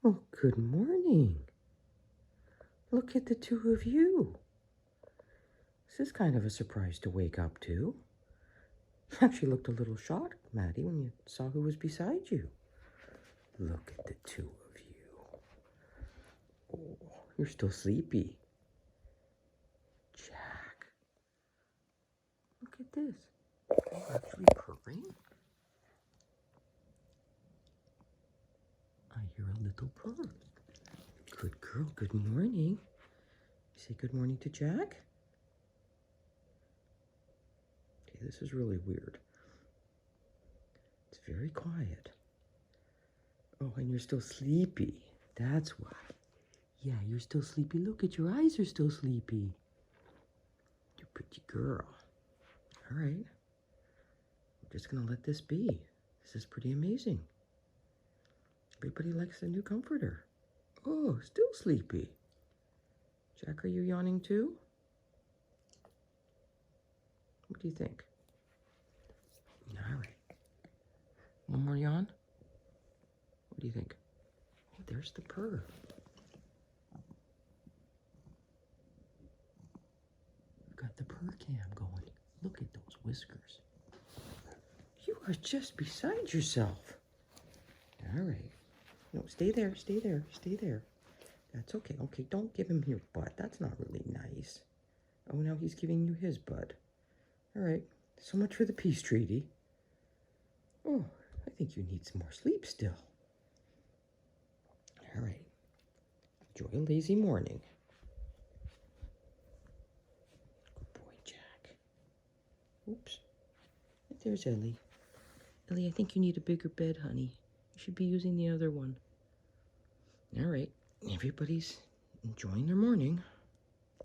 Oh, good morning. Look at the two of you. This is kind of a surprise to wake up to. You actually looked a little shocked, Maddie, when you saw who was beside you. Look at the two of you. Oh, you're still sleepy. Jack. Look at this. You're actually purring. I hear a little purr. Good girl, good morning. Say good morning to Jack. Okay, this is really weird. It's very quiet. Oh, and you're still sleepy. That's why. Yeah, you're still sleepy. Look at your eyes are still sleepy. You pretty girl. All right. I'm just going to let this be. This is pretty amazing. Everybody likes the new comforter. Oh, still sleepy. Jack, are you yawning too? What do you think? All right. One more yawn? What do you think? Oh, there's the purr. We've got the purr cam going. Look at those whiskers. You are just beside yourself. All right. No, stay there, stay there, stay there. That's okay. Okay, don't give him your butt. That's not really nice. Oh, now he's giving you his butt. All right. So much for the peace treaty. Oh, I think you need some more sleep still. All right. Enjoy a lazy morning. Good boy, Jack. Oops. There's Ellie. Ellie, I think you need a bigger bed, honey. You should be using the other one. All right. Everybody's enjoying their morning.